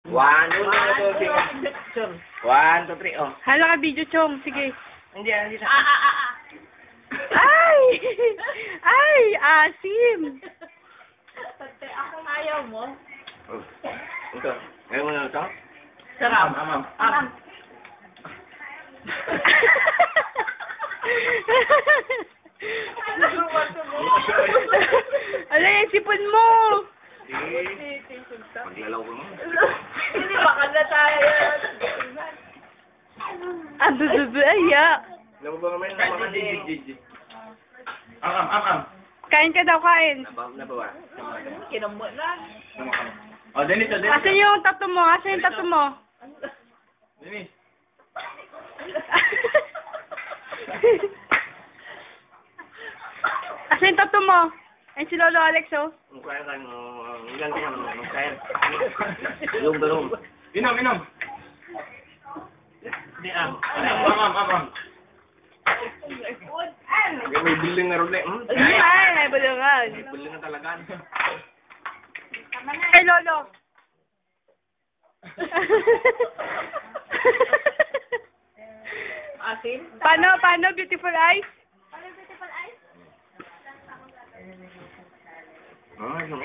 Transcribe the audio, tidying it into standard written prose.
1, 2, 3, oh. Hala ka video, Chong. Sige. Hindi, hindi na. Ay! Ay! Asim! Pati akong ayaw mo. Oh. Ito. Ngayon mo na ito? Sarap. Am. Ala, yung sipon mo! Paglalaw ko mo. Hindi, baka na tayo yan. Ah, aya. Alam mo ba naman yung mga di. Am. Kain ka daw, kain. Nabawa. Kinambo na. Oh, Dennis. Asan yung tattoo mo? Asan yung tattoo mo? Dennis. Asan yung tattoo mo? Ayun si Lolo Alex, oh. Kaya ka, ilan ka naman, kaya. Dalong. Inom. Hindi, am. May building na rin, Ay, bulungan. May building na talaga. Ay, Lolo. Asim? Paano, beautiful eyes? Ah, yung